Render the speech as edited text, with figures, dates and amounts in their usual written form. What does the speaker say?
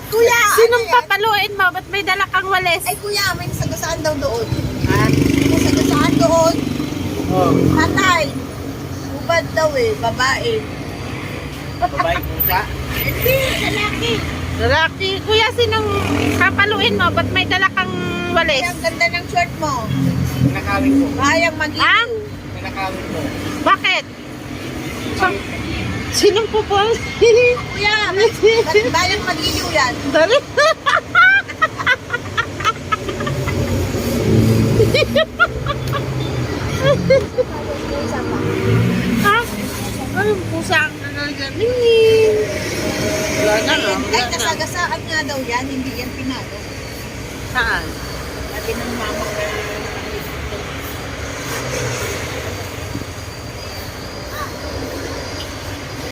Kuya, Sinong ano yan? papaluin mo? Ba't may dala kang walis? Ay kuya, may nasagasaan daw doon. Ha? May nasagasaan doon. Oh, Tatay. Ubad daw eh, babae. babae pusa. Hindi, lalaki. Lalaki. Kuya, sinong papaluin mo? Ba't may dala kang Ay, walis? ang ganda ng shirt mo. Pinakawin ko. Kayang mag-iiw. Pinakawin ko. Bakit? Sinong pupul? Kuya, bayang mag-iiw yan. Dali. Ha? Ay, pusa ang nagagaling. Wala na, no? Ay, nasagasaan nga daw yan, hindi yan pinalo. Saan? Sabi ng mama ko.